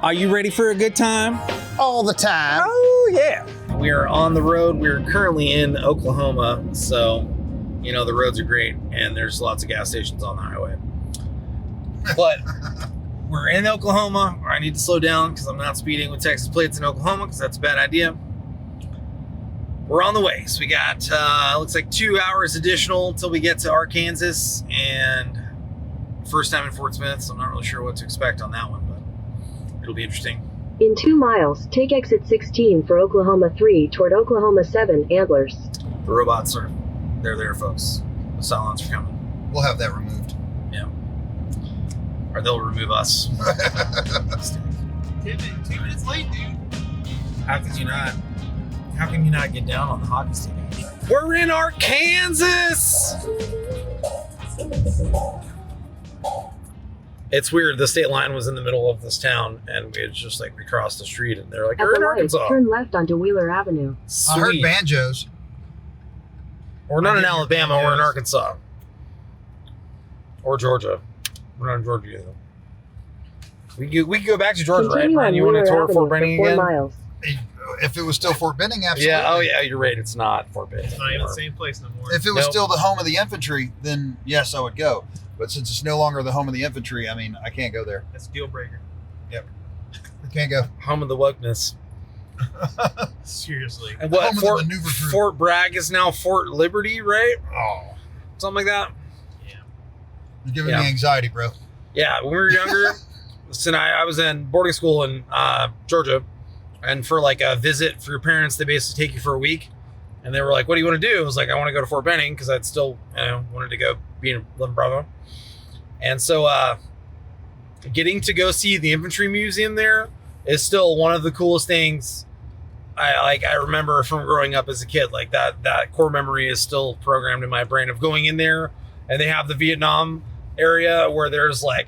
Are you ready for a good time? All the time. Oh, yeah. We are on the road. We're currently in Oklahoma, so, you know, the roads are great, and there's lots of gas stations on the highway. But we're in Oklahoma. I need to slow down because I'm not speeding with Texas plates in Oklahoma because that's a bad idea. We're on the way. So we got, looks like 2 hours additional until we get to Arkansas, and first time in Fort Smith, so I'm not really sure what to expect on that one, but it'll be interesting. In 2 miles, take exit 16 for Oklahoma 3 toward Oklahoma 7 Antlers. The robots they're there, folks. The silence are coming. We'll have that removed. Yeah. Or they'll remove us. 2 minutes late, dude. How can you not get down on the hockey stick? We're in Arkansas! It's weird. The state line was in the middle of this town, and we had just like recrossed the street, and they're like, At "You're the in light, Arkansas." turn left onto Wheeler Avenue. Sweet. I heard banjos. We're not in I did hear Alabama. We're in banjos. Arkansas or Georgia. We're not in Georgia either. We can go back to Georgia, Continue right? Brian, on you want to Wheeler tour Avenue Fort for Benning 4 again? miles. If it was still Fort Benning, absolutely. Yeah. Oh, yeah. You're right. It's not Fort Benning. It's not even the same place no more. If it was Nope. still the home of the infantry, then yes, I would go. But since it's no longer the home of the infantry, I mean, I can't go there. That's a deal breaker. I can't go. Home of the wokeness. Seriously. And what? Home of the maneuver group. Fort Bragg is now Fort Liberty, right? Oh, something like that. Yeah. You're giving Yeah. me anxiety, bro. Yeah, when we were younger, so I was in boarding school in Georgia, and for like a visit for your parents, they basically take you for a week, and they were like, "What do you want to do?" I was like, "I want to go to Fort Benning," because I'd still, wanted to go live in Bravo, and so getting to go see the infantry museum there is still one of the coolest things. I remember from growing up as a kid, like that core memory is still programmed in my brain of going in there, and they have the Vietnam area where there's like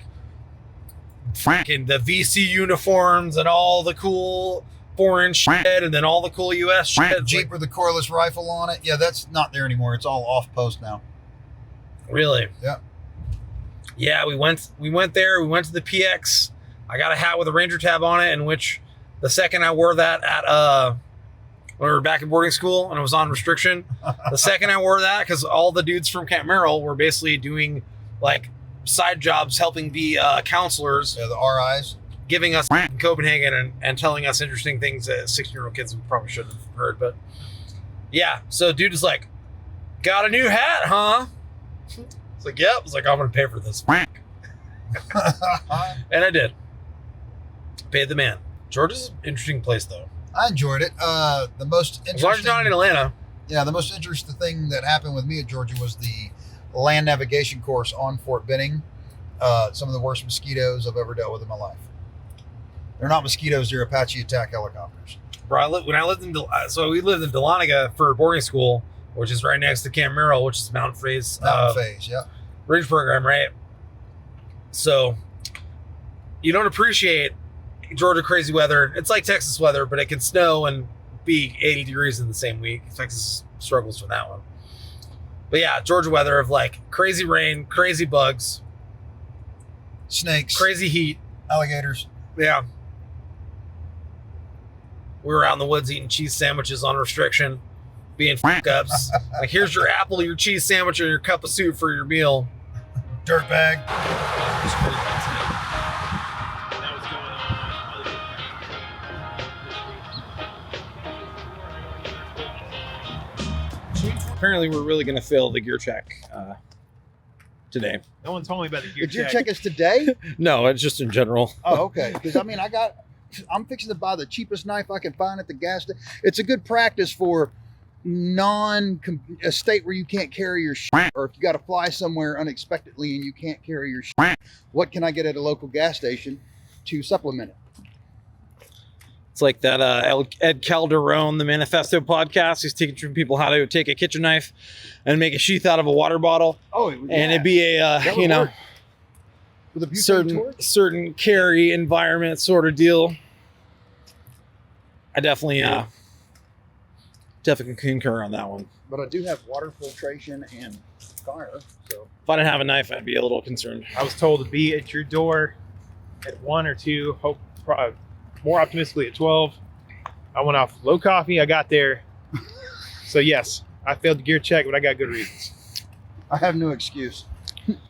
freaking the VC uniforms and all the cool foreign shit, and then all the cool US shit. Jeep with the cordless rifle on it. Yeah, that's not there anymore. It's all off post now. Really? Yeah. Yeah, we went there. We went to the PX. I got a hat with a Ranger tab on it, in which the second I wore that at when we were back in boarding school and it was on restriction, the second I wore that, because all the dudes from Camp Merrill were basically doing like side jobs, helping be counselors, Yeah, the RIs. giving us in Copenhagen and telling us interesting things that 16-year-old kids probably shouldn't have heard. But yeah, so dude is like, "Got a new hat, huh?" It's like, "Yep." It's like, "I'm gonna pay for this," and I did. Paid the man. Georgia's an interesting place, though. I enjoyed it. The most As long as interesting. you're not in Atlanta. Yeah, the most interesting thing that happened with me at Georgia was the land navigation course on Fort Benning. Some of the worst mosquitoes I've ever dealt with in my life. They're not mosquitoes; they're Apache attack helicopters. Bro, when I lived in we lived in Dahlonega for boarding school, which is right next to Camp Merrill, which is Mountain Phase Phase, yeah. Bridge program, right? So you don't appreciate Georgia crazy weather. It's like Texas weather, but it can snow and be 80 degrees in the same week. Texas struggles with that one. But yeah, Georgia weather of like crazy rain, crazy bugs, Snakes, crazy heat. alligators. Yeah. We were out in the woods eating cheese sandwiches on restriction, being fuck-ups. Like, here's your apple, your cheese sandwich, or your cup of soup for your meal. Dirtbag. That was going on. Apparently, we're really going to fail the gear check today. No one told me about the gear Did your check. check is today? No, it's just in general. Oh, okay. Because I mean, I'm fixing to buy the cheapest knife I can find at the gas station. It's a good practice for a state where you can't carry your shit, or if you got to fly somewhere unexpectedly and you can't carry your shit. What can I get at a local gas station to supplement it? It's like that Ed Calderon, the Manifesto podcast. He's teaching people how to take a kitchen knife and make a sheath out of a water bottle. Oh, And it'd be a, with a butane torch? certain carry environment sort of deal. I definitely concur on that one. But I do have water filtration and fire, so If I didn't have a knife, I'd be a little concerned. I was told to be at your door at 1 or 2. more optimistically at 12. I went off low coffee. I got there. So yes, I failed the gear check, but I got good reasons. I have no excuse.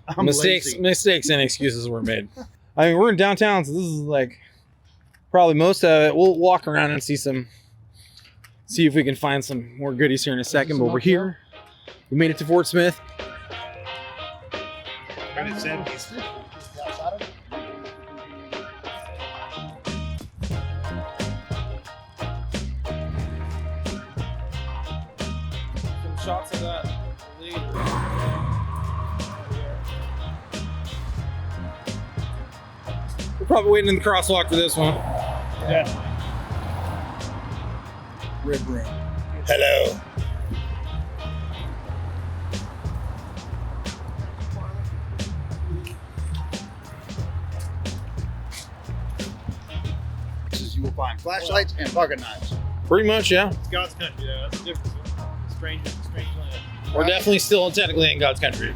I'm lazy. Mistakes and excuses were made. I mean, we're in downtown, so this is like probably most of it. We'll walk around and see if we can find some more goodies here in a second. But we're here. We made it to Fort Smith. Right at 70s. Some shots of that later. We're probably waiting in the crosswalk for this one. Yeah. Red room. Hello. You will find flashlights and pocket knives. Pretty much, yeah. It's God's country, though. That's the difference. Strange land. We're definitely still technically in God's country.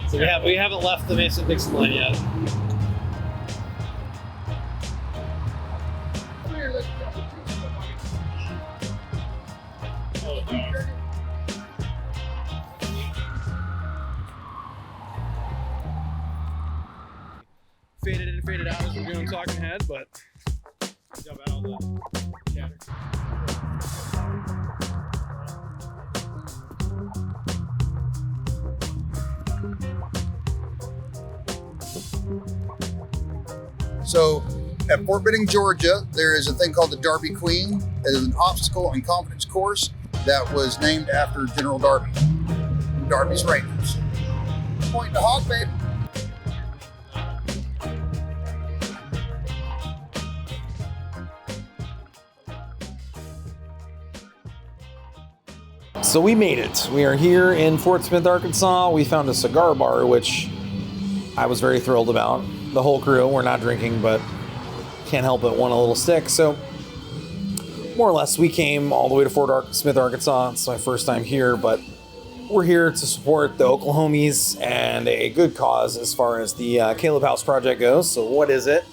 So we haven't left the Mason-Dixon line yet. Oh, no. Faded in, faded out as we're doing talking head, but Jump out on the chatter. So at Fort Benning, Georgia, there is a thing called the Darby Queen. It is an obstacle and confidence course that was named after General Darby. Darby's Rangers. Point to hog, baby. So we made it. We are here in Fort Smith, Arkansas. We found a cigar bar, which I was very thrilled about. The whole crew, we're not drinking, but can't help but want a little stick. So more or less, we came all the way to Fort Smith, Arkansas. It's my first time here, but we're here to support the Oklahomies and a good cause as far as the Caleb House Project goes. So what is it?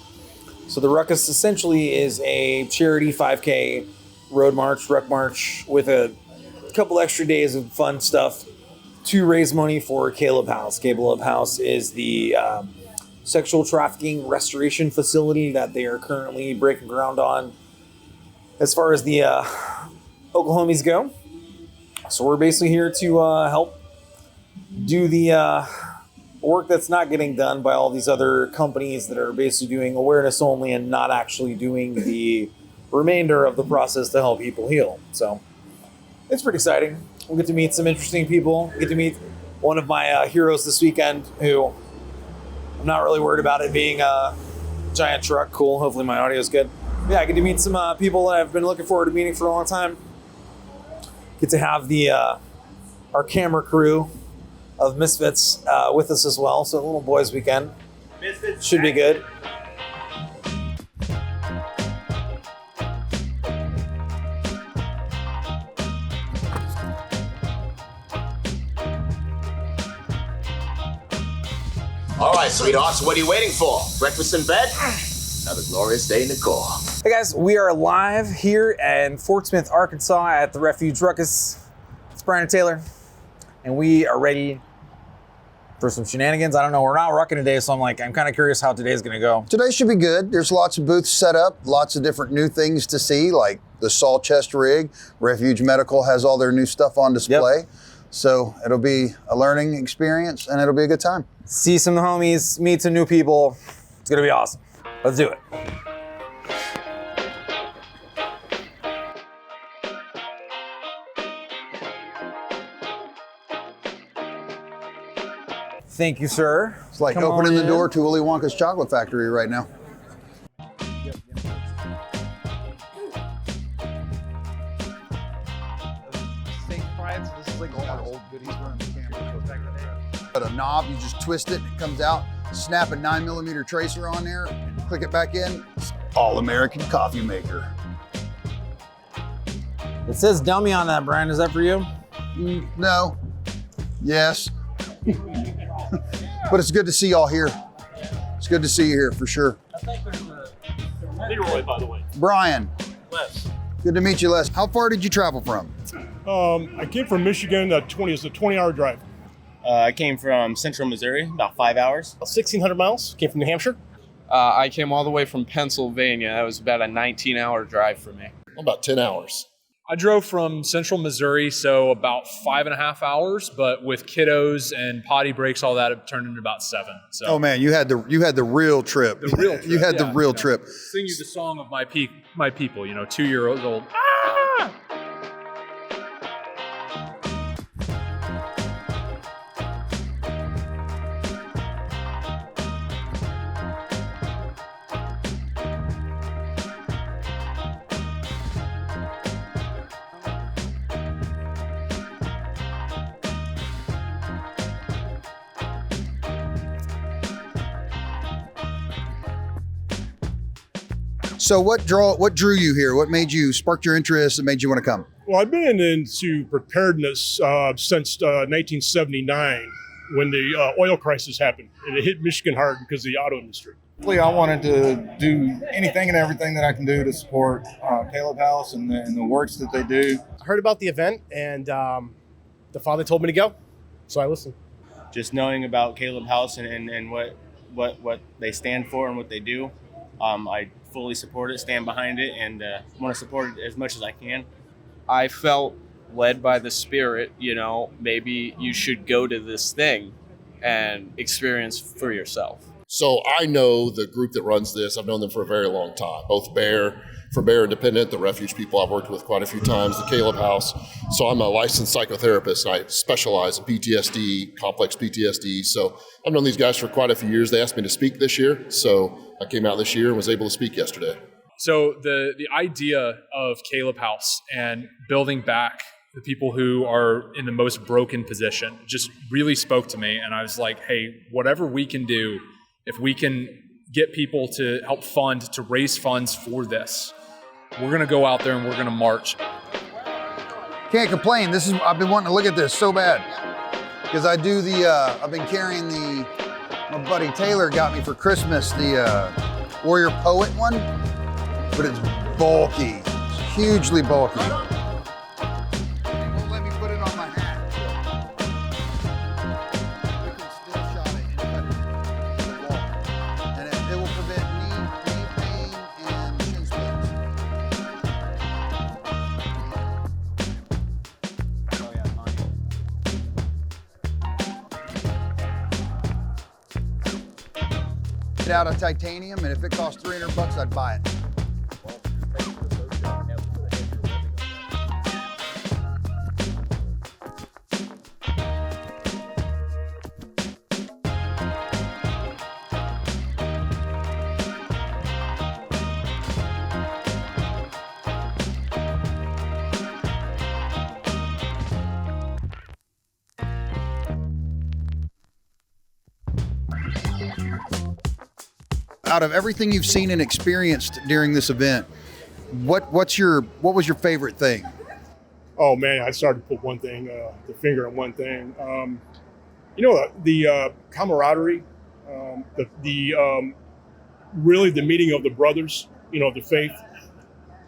So the Ruckus essentially is a charity 5K road march, ruck march, with a couple extra days of fun stuff to raise money for Caleb House. Caleb House is the sexual trafficking restoration facility that they are currently breaking ground on as far as the Oklahomies go. So we're basically here to help do the work that's not getting done by all these other companies that are basically doing awareness only and not actually doing the remainder of the process to help people heal. So it's pretty exciting. We'll get to meet some interesting people. Get to meet one of my heroes this weekend, who I'm not really worried about it being a giant truck. Cool. Hopefully my audio is good. Yeah, I get to meet some people that I've been looking forward to meeting for a long time. Get to have the our camera crew of Misfits with us as well. So a little boys weekend. Misfits should be good. All right, sweethearts, what are you waiting for? Breakfast in bed? Another glorious day in the Corps. Hey guys, we are live here in Fort Smith, Arkansas at the Refuge Ruckus. It's Brian and Taylor, and we are ready for some shenanigans. I don't know, we're not rucking today, so I'm kind of curious how today's gonna go. Today should be good. There's lots of booths set up, lots of different new things to see, like the saw chest rig. Refuge Medical has all their new stuff on display. Yep. So it'll be a learning experience and it'll be a good time. See some homies, meet some new people. It's gonna be awesome. Let's do it. Thank you, sir. It's like opening the door to Willy Wonka's chocolate factory right now. Got a knob, you just twist it, it comes out. Snap a 9mm tracer on there, click it back in. All-American coffee maker. It says dummy on that, Brian. Is that for you? No. Yes. But it's good to see y'all here. It's good to see you here for sure. I think there's a Leroy, by the way. Brian. Les. Good to meet you, Les. How far did you travel from? I came from Michigan. It's a 20-hour drive. I came from central Missouri, about 5 hours. 1,600 miles. Came from New Hampshire. I came all the way from Pennsylvania. That was about a 19-hour drive for me. About 10 hours. I drove from central Missouri, so about 5.5 hours, but with kiddos and potty breaks, all that, it turned into about 7. So. Oh man, you had the real trip. The real trip. You had the real trip. Sing you the song of my people, 2 years old. So what drew you here? What made you sparked your interest and made you want to come? Well, I've been into preparedness since 1979 when the oil crisis happened. And it hit Michigan hard because of the auto industry. I wanted to do anything and everything that I can do to support Caleb House and the works that they do. I heard about the event and the father told me to go, so I listened. Just knowing about Caleb House and what they stand for and what they do, I fully support it, stand behind it, and want to support it as much as I can. I felt led by the Spirit, maybe you should go to this thing and experience for yourself. So I know the group that runs this. I've known them for a very long time, both Bear Independent, the Refuge people I've worked with quite a few times, the Caleb House. So I'm a licensed psychotherapist, and I specialize in PTSD, complex PTSD. So I've known these guys for quite a few years. They asked me to speak this year, so I came out this year and was able to speak yesterday. So the idea of Caleb House and building back the people who are in the most broken position just really spoke to me. And I was like, hey, whatever we can do, if we can get people to help to raise funds for this, we're going to go out there and we're going to march. Can't complain. I've been wanting to look at this so bad because I've been carrying my buddy Taylor got me for Christmas, the Warrior Poet one, but it's bulky, it's hugely bulky. Won't let me put it on my hat. We can still shot it and cut it to the wall. And it will prevent knee pain and shin splints. Oh yeah, mine. Out of titanium, and if it costs $300, I'd buy it. Out of everything you've seen and experienced during this event, what was your favorite thing? Oh man, I started to put the finger on one thing. The camaraderie, really the meeting of the brothers, the faith,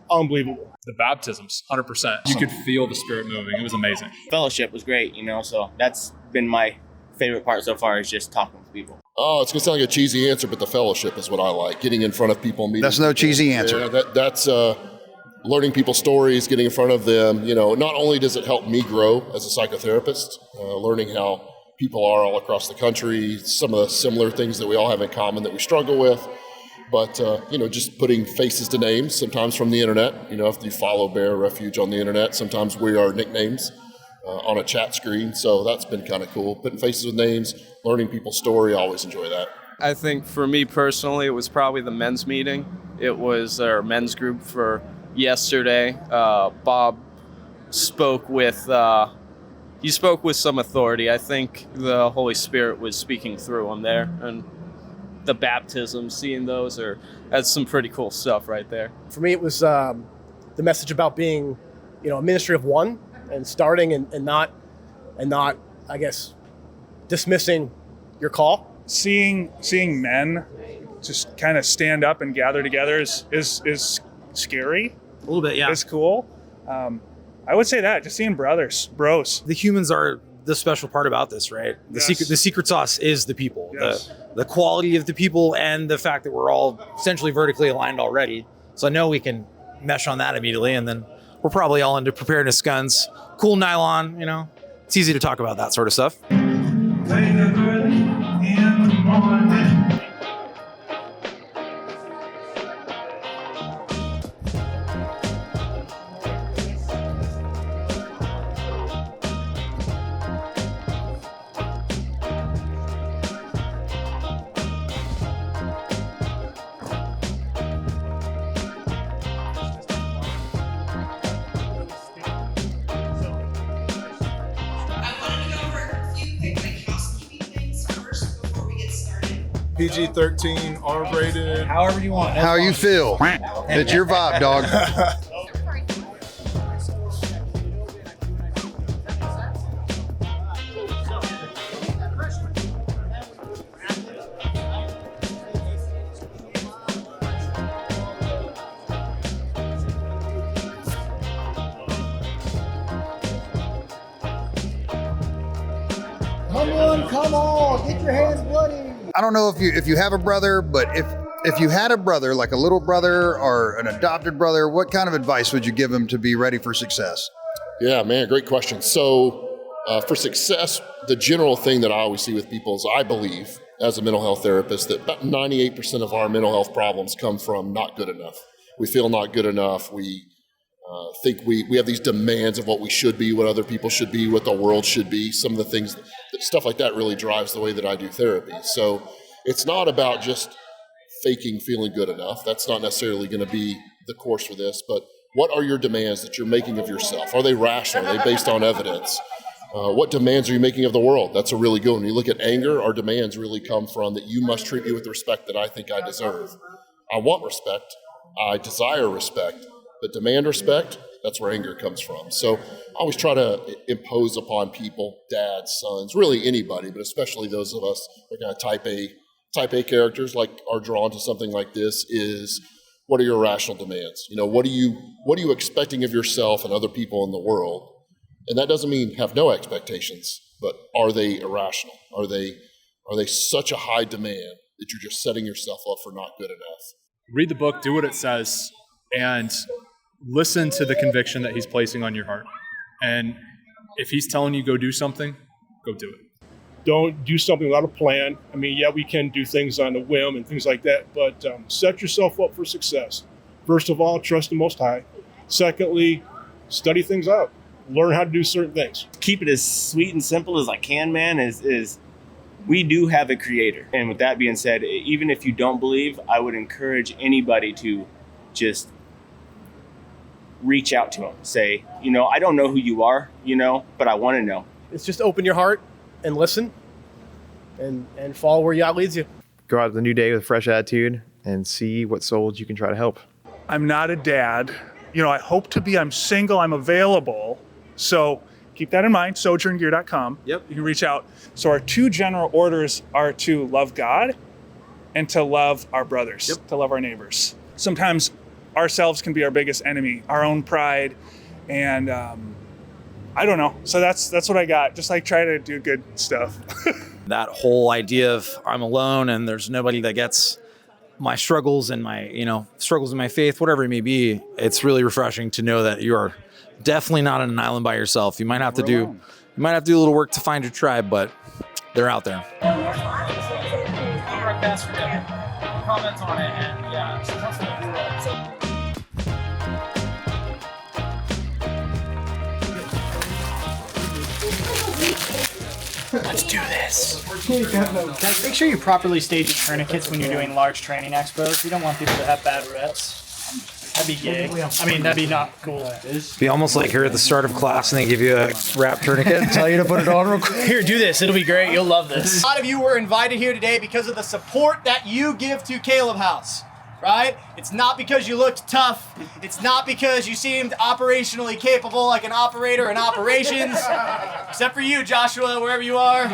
unbelievable. The baptisms, 100%. You could feel the Spirit moving. It was amazing. Fellowship was great, so that's been my favorite part so far, is just talking with people. Oh, it's going to sound like a cheesy answer, but the fellowship is what I like. Getting in front of people. Meeting That's no cheesy answer. Yeah, that's learning people's stories, getting in front of them. Not only does it help me grow as a psychotherapist, learning how people are all across the country, some of the similar things that we all have in common that we struggle with, but, just putting faces to names, sometimes from the internet. If you follow Bear Refuge on the internet, sometimes we are nicknames on a chat screen. So that's been kind of cool. Putting faces with names, learning people's story, I always enjoy that. I think for me personally, it was probably the men's meeting. It was our men's group for yesterday. Bob spoke with some authority. I think the Holy Spirit was speaking through him there. And the baptism, seeing those that's some pretty cool stuff right there. For me, it was the message about being, a ministry of one and starting and not, I guess, dismissing your call. Seeing men just kind of stand up and gather together is scary. A little bit, yeah. It's cool. I would say that, just seeing bros. The humans are the special part about this, right? The secret sauce is the people, the quality of the people, and the fact that we're all essentially vertically aligned already. So I know we can mesh on that immediately, and then we're probably all into preparedness guns, cool nylon, you know. It's easy to talk about that sort of stuff. PG-13, R-rated. However you want. How you feel? It's your vibe, dog. Come on, get your hands bloody. I don't know if you have a brother, but if you had a brother, like a little brother or an adopted brother, what kind of advice would you give him to be ready for success? Yeah, man, great question. So for success, the general thing that I always see with people is I believe, as a mental health therapist, that about 98% of our mental health problems come from not good enough. We feel not good enough. We think we have these demands of what we should be, what other people should be, what the world should be. Some of the things, stuff like that really drives the way that I do therapy. So it's not about just faking feeling good enough. That's not necessarily going to be the course for this, but what are your demands that you're making of yourself? Are they rational? Are they based on evidence? What demands are you making of the world? That's a really good one. When you look at anger, our demands really come from that you must treat me with the respect that I think I deserve. I want respect. I desire respect. But demand respect, that's where anger comes from. So I always try to impose upon people, dads, sons, really anybody, but especially those of us that are kind of type A characters, like are drawn to something like this, is what are your rational demands? You know, what are you expecting of yourself and other people in the world? And that doesn't mean have no expectations, but are they irrational? Are they such a high demand that you're just setting yourself up for not good enough? Read the book, do what it says, and listen to the conviction that he's placing on your heart. And if he's telling you go do something, go do it. Don't do something without a plan. I mean, yeah, we can do things on a whim and things like that, but set yourself up for success. First of all, trust the Most High. Secondly, study things out. Learn how to do certain things. Keep it as sweet and simple as I can, man, is we do have a creator. And with that being said, even if you don't believe, I would encourage anybody to just reach out to him. Say, I don't know who you are, but I want to know. It's just open your heart and listen and follow where God leads you. Go out to the new day with a fresh attitude and see what souls you can try to help. I'm not a dad. I hope to be. I'm single. I'm available. So keep that in mind. sojourngear.com. Yep. You can reach out. So our two general orders are to love God and to love our brothers, to love our neighbors. Sometimes ourselves can be our biggest enemy, our own pride. And I don't know. So that's what I got. Just try to do good stuff. That whole idea of I'm alone and there's nobody that gets my struggles and my, struggles in my faith, whatever it may be, it's really refreshing to know that you are definitely not on an island by yourself. You might have to do a little work to find your tribe, but they're out there. Comments on it, and yeah, let's do this. Guys, make sure you properly stage your tourniquets when you're doing large training expos. You don't want people to have bad reps. That'd be gay. I mean, that'd be not cool. Be almost like you're at the start of class and they give you a wrap tourniquet and tell you to put it on real quick. Here, do this. It'll be great. You'll love this. A lot of you were invited here today because of the support that you give to Caleb House, right? It's not because you looked tough. It's not because you seemed operationally capable like an operator in operations. Except for you, Joshua, wherever you are.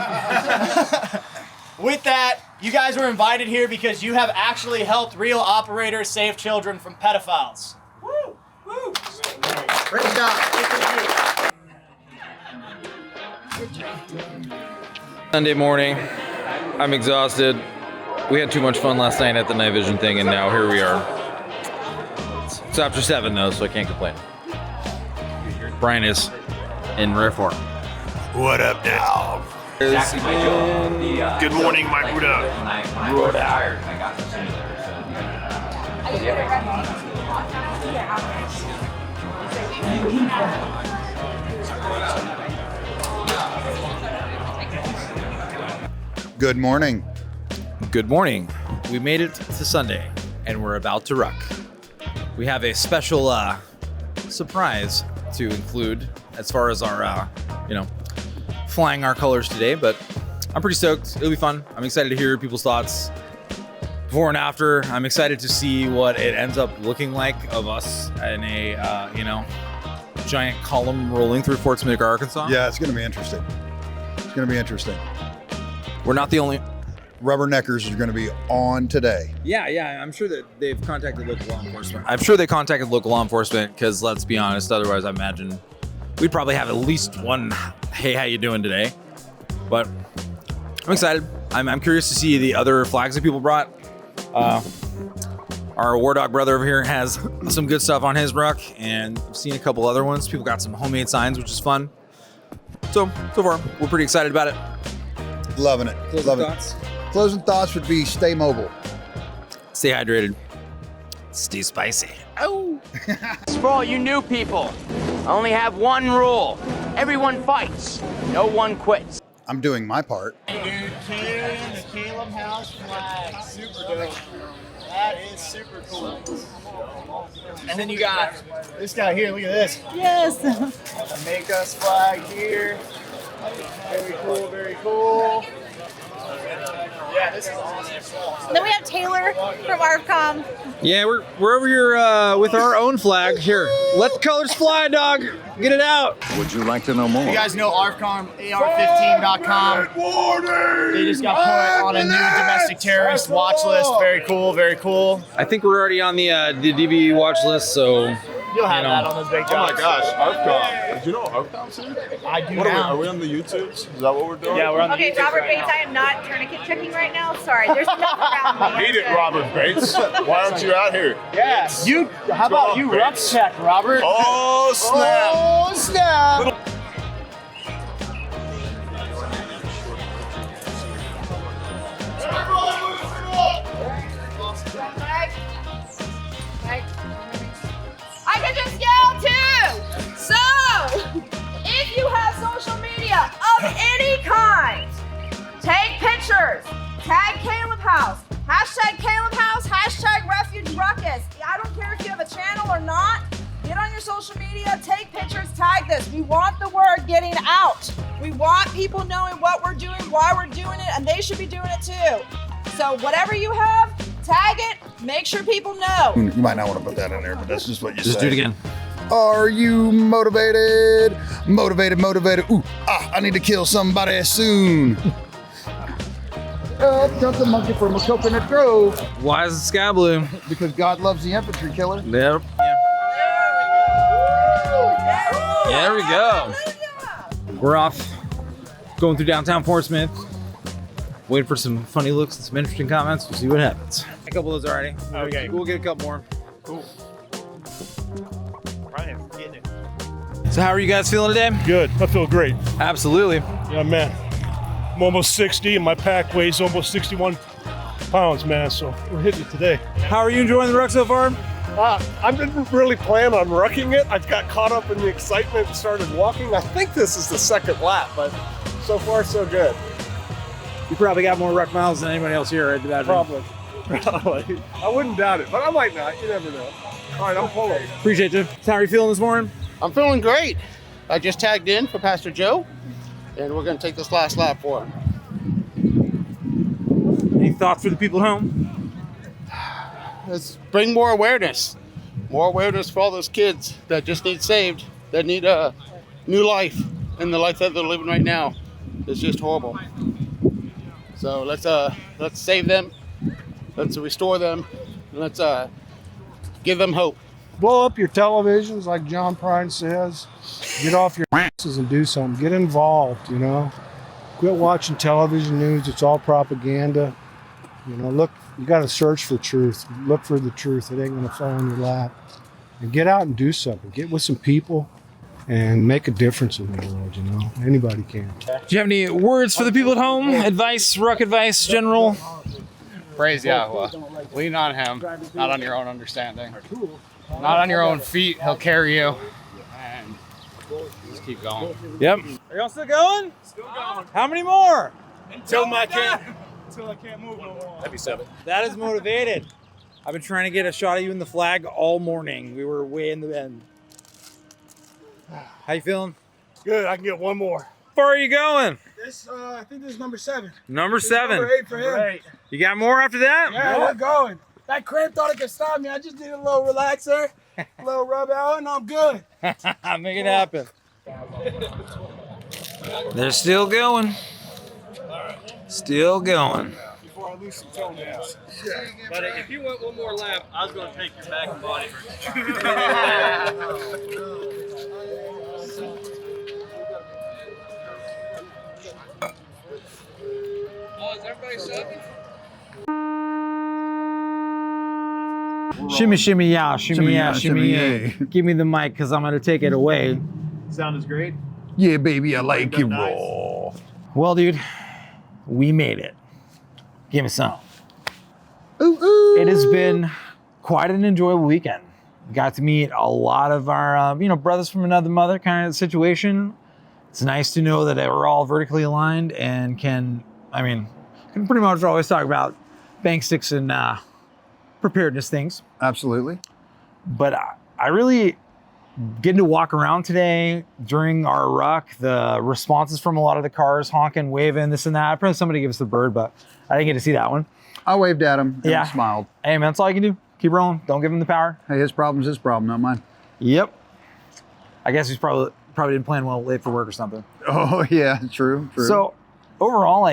With that, You guys were invited here because you have actually helped real operators save children from pedophiles. Woo! Woo! Great job. Sunday morning. I'm exhausted. We had too much fun last night at the night vision thing, and now here we are. It's after 7 though, so I can't complain. Brian is in rare form. What up, dog? Good morning, my Buddha. Good morning. Good morning. We made it to Sunday, and we're about to ruck. We have a special surprise to include as far as our, flying our colors today, but I'm pretty stoked. It'll be fun. I'm excited to hear people's thoughts before and after. I'm excited to see what it ends up looking like of us in a, giant column rolling through Fort Smith, Arkansas. Yeah, it's going to be interesting. It's going to be interesting. We're not the only... Rubberneckers are going to be on today. Yeah, I'm sure that they've contacted local law enforcement. I'm sure they contacted local law enforcement because, let's be honest, otherwise I imagine we'd probably have at least one, hey, how you doing today? But I'm excited. I'm curious to see the other flags that people brought. Our War Dog brother over here has some good stuff on his ruck, and I've seen a couple other ones. People got some homemade signs, which is fun. So far, we're pretty excited about it. Loving it. Closing thoughts? Closing thoughts would be stay mobile. Stay hydrated. Stay spicy. Oh! For all you new people, I only have one rule. Everyone fights. No one quits. I'm doing my part. Dude, carrying the Caleb House flag. Super dope. That is super cool. And then you got this guy here. Look at this. Yes. The Make Us flag here. Very cool, very cool. Yeah, this is awesome. Then we have Taylor from ARFCOM. Yeah, we're over here with our own flag. Here, let the colors fly, dog. Get it out. Would you like to know more? You guys know ARFCOM, AR15.com. They just got put on a new domestic terrorist watch list. Very cool, very cool. I think we're already on the DV watch list, so you'll have that on those big Oh my jobs. gosh, ARFCOM. Did you know ARFCOM's here? I do What now. Are we on the YouTubes? Is that what we're doing? Yeah, we're on the Okay, YouTube Robert right Bates, now. I am not tourniquet checking right now. Sorry, there's enough around me. Beat it, Robert Bates. Why aren't you out here? Yeah, you. How about you, Ruck Chat, Robert? Oh, snap. Oh, snap. I can just yell too. So, if you have social media of any kind, take pictures, tag Caleb House, hashtag Caleb House, hashtag Refuge Ruckus. I don't care if you have a channel or not. Get on your social media, take pictures, tag this. We want the word getting out. We want people knowing what we're doing, why we're doing it, and they should be doing it too. So whatever you have, tag it, make sure people know. You might not want to put that in there, but that's just what you say. just do it again. Are you motivated? Motivated. Ooh, I need to kill somebody soon. Up comes the monkey from a coconut grove. Why is the sky blue? Because God loves the infantry killer. Yep. Yeah, there we go. We're off, going through downtown Fort Smith, waiting for some funny looks and some interesting comments. We'll see what happens. A couple of those already. Okay. We'll get a couple more. Cool. Ryan, getting it. So how are you guys feeling today? Good. I feel great. Absolutely. Yeah, man. I'm almost 60 and my pack weighs almost 61 pounds, man. So we're hitting it today. How are you enjoying the ruck so far? I didn't really plan on rucking it. I got caught up in the excitement and started walking. I think this is the second lap, but so far so good. You probably got more ruck miles than anybody else here, I'd imagine. Probably. I wouldn't doubt it, but I might not. You never know. All right, I'm pulling. Appreciate you. How are you feeling this morning? I'm feeling great. I just tagged in for Pastor Joe, and we're going to take this last lap for him. Any thoughts for the people at home? Let's bring more awareness for all those kids that just need saved, that need a new life, and the life that they're living right now is just horrible. So let's save them. Let's restore them. Let's give them hope. Blow up your televisions, like John Prine says. Get off your asses and do something. Get involved, you know. Quit watching television news. It's all propaganda. You know, look, you got to search for truth. Look for the truth. It ain't going to fall in your lap. And get out and do something. Get with some people and make a difference in the world, you know. Anybody can. Do you have any words for the people at home? Advice, Ruck advice, general? Praise Yahweh. Lean on Him, not on your own understanding. Not on your own feet. He'll carry you. And just keep going. Yep. Are y'all still going? Still going. How many more? Until I can't move no more. That'd be 7. That is motivated. I've been trying to get a shot of you in the flag all morning. We were way in the end. How you feeling? Good. I can get one more. How far are you going? This, I think this is number 7. Number This is 7. Number 8 for him. You got more after that? Yeah, we're going. That cramp thought it could stop me. I just did a little relaxer, a little rub out, and I'm good. Make it happen. They're still going. Still going. Before I lose some toenails. But if you went one more lap, I was going to take your back and body. Oh, is everybody sucking? Shimmy, shimmy, yeah, shimmy, yeah, shimmy, yeah. Give me the mic because I'm going to take it away. Sound is great. Yeah, baby, I like it raw. Well, dude, we made it. Give me some. Ooh, ooh. It has been quite an enjoyable weekend. Got to meet a lot of our, brothers from another mother kind of situation. It's nice to know that we're all vertically aligned and can pretty much always talk about bank sticks and preparedness things. Absolutely. But I really getting to walk around today during our ruck, the responses from a lot of the cars honking, waving, this and that. Probably somebody gave us the bird, but I didn't get to see that one. I waved at him and smiled. Hey, man, that's all you can do. Keep rolling. Don't give him the power. Hey, his problem's his problem, not mine. Yep. I guess he's probably didn't plan well, late for work or something. Oh, yeah, true. So overall,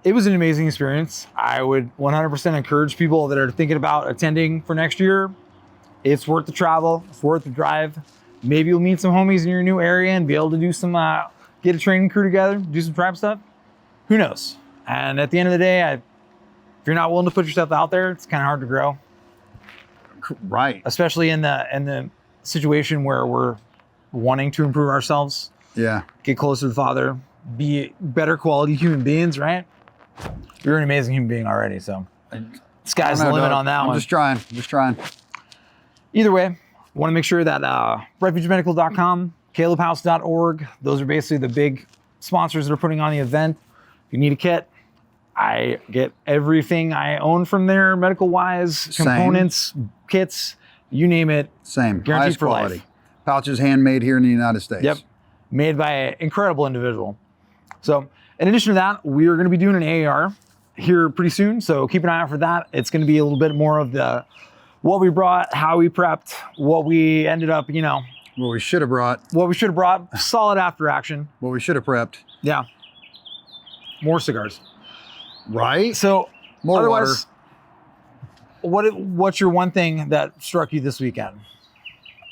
it was an amazing experience. I would 100% encourage people that are thinking about attending for next year. It's worth the travel. It's worth the drive. Maybe you'll meet some homies in your new area and be able to do some, get a training crew together, do some tribe stuff. Who knows? And at the end of the day, if you're not willing to put yourself out there, it's kind of hard to grow. Right. Especially in the situation where we're wanting to improve ourselves. Yeah. Get closer to the Father. Be better quality human beings, right? You're an amazing human being already, so sky's the limit on that one. I'm just trying. Either way, want to make sure that refugemedical.com, calebhouse.org, those are basically the big sponsors that are putting on the event. If you need a kit, I get everything I own from there, medical-wise, components, kits, you name it. Same. Guaranteed Highest for quality. life. Pouches handmade here in the United States. Yep. Made by an incredible individual. So in addition to that, we are going to be doing an AAR here pretty soon. So keep an eye out for that. It's going to be a little bit more of the what we brought, how we prepped, what we ended up, what we should have brought. Solid after action. What we should have prepped. Yeah. More cigars. Right. So more otherwise, water. What's your one thing that struck you this weekend?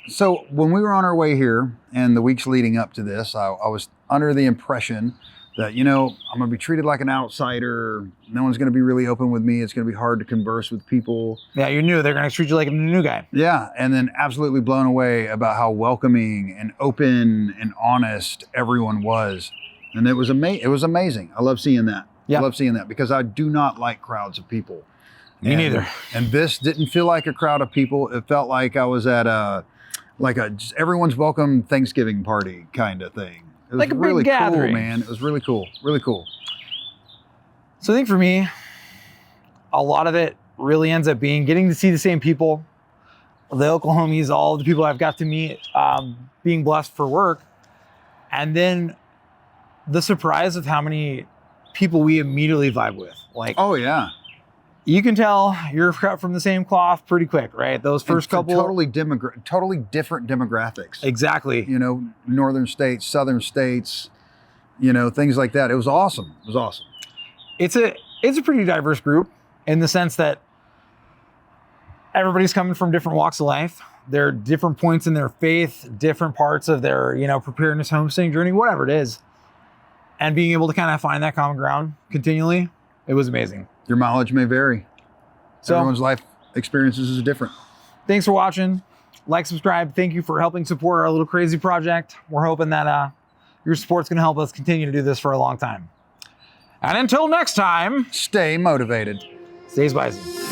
So when we were on our way here and the weeks leading up to this, I was under the impression that, I'm going to be treated like an outsider. No one's going to be really open with me. It's going to be hard to converse with people. Yeah, you knew they're going to treat you like a new guy. Yeah, and then absolutely blown away about how welcoming and open and honest everyone was. And it was amazing. I love seeing that. Yeah. I love seeing that because I do not like crowds of people. Me neither. And this didn't feel like a crowd of people. It felt like I was at just everyone's welcome Thanksgiving party kind of thing. It was like a big really gathering. cool, man. It was really cool. Really cool. So I think for me, a lot of it really ends up being getting to see the same people, the local homies, all the people I've got to meet, being blessed for work. And then the surprise of how many people we immediately vibe with. Oh yeah. You can tell you're cut from the same cloth pretty quick, right? Those first couple. Totally different demographics. Exactly. Northern states, southern states, things like that. It was awesome. it's a pretty diverse group in the sense that everybody's coming from different walks of life. There are different points in their faith, different parts of their, preparedness homestaying journey, whatever it is. And being able to kind of find that common ground continually, it was amazing. Your mileage may vary. So everyone's life experiences is different. Thanks for watching. Like, subscribe. Thank you for helping support our little crazy project. We're hoping that your support's going to help us continue to do this for a long time. And until next time, stay motivated. Stay spicy.